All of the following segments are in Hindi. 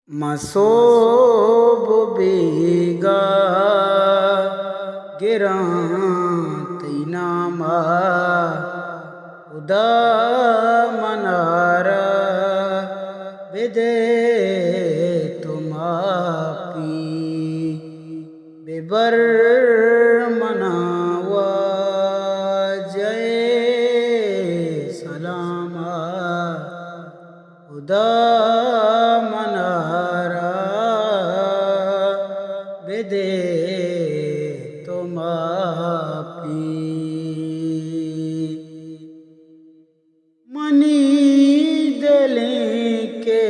मसोब बेगा गिरांतीनामा उदा मनारा बेदे तुमापी बेबर मनावा जय सलामा उदा मनारा बेदे तुमापी मनी दिलें के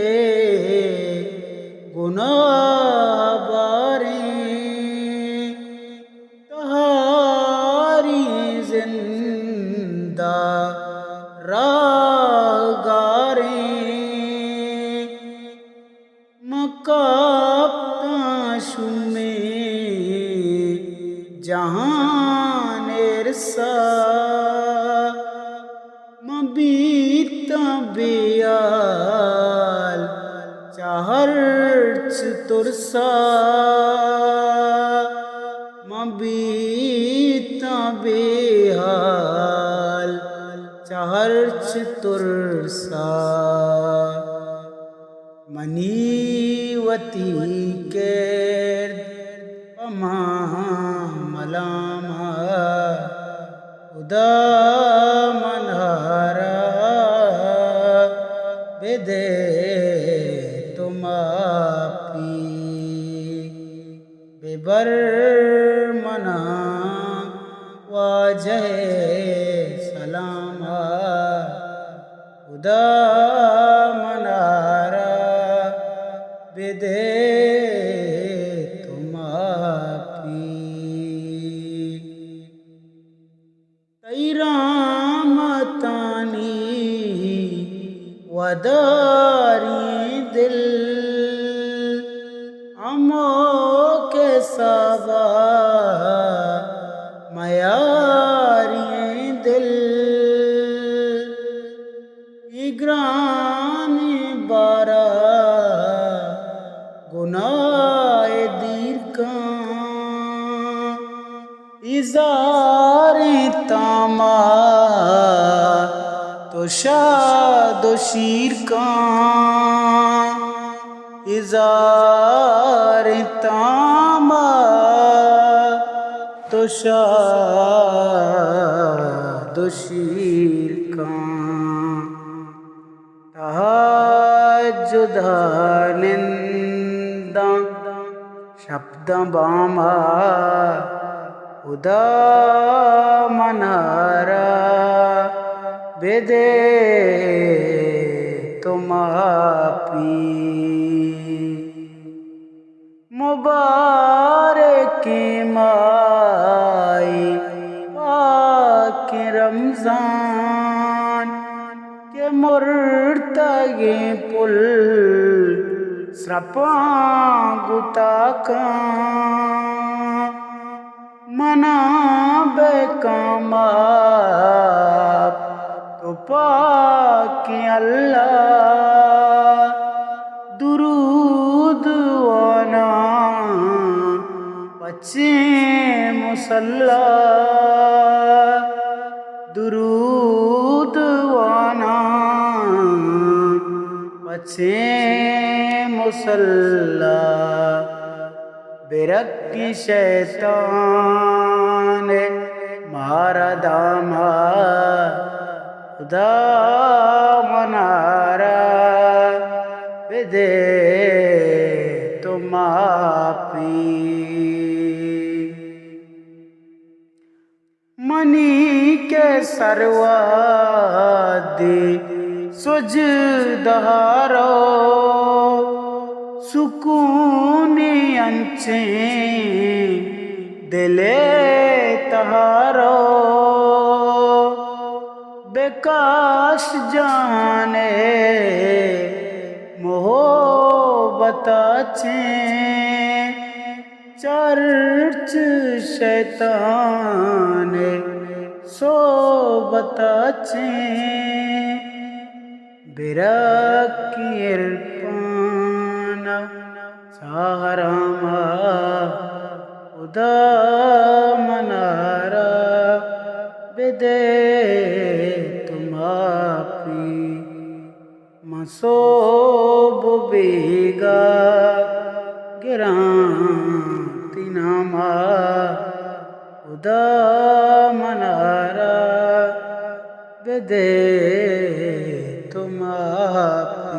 गुनाह बारे तहारी जिंदा रागारे मकाबता शुमे जहान इरसा मबीता बेयाल चाहर्च तुरसा मबीता बेहाल चाहर्च तुरसा मनीवती के पमा मलामा उदा मनहारा बेदे तुमापी बेबर मना वाजह सलामा उदा मनारा बेदे तुमापी तैरामतानी वदारी दिल अमो के सावा मयारी दिल इग्रानी बारा गुनाह दीर का इज़ारे तामा तो शाद शीर का इज़ारे तामा तो शाद शीर का तहज्जुदा निंदा शब्द बामा उदा मनारा बेदे तुमापी मुबारक माई पाक रमजान के मुर्तगे पुल स्रपा गुताका मना बेकामा तो पाक अल्लाह दुरूद वाना बच्चे मुसल्ला दुरूद वाना बच्चे मुसल्ला बेरक्की शैतान मारा दामा उदा मनारा बेदे तुमापी मनी के सरवादी सुजदारो सुकूनी अंचे दिले तहारो बेकाश जाने मोहब्बताचे चर्च शैतान सोबताचे बिरक इरफान साहरामा उदा मनारा बेदे तुम्हापी मसोब बेगा गिरांती नामा उदा मनारा बेदे तुम्हापी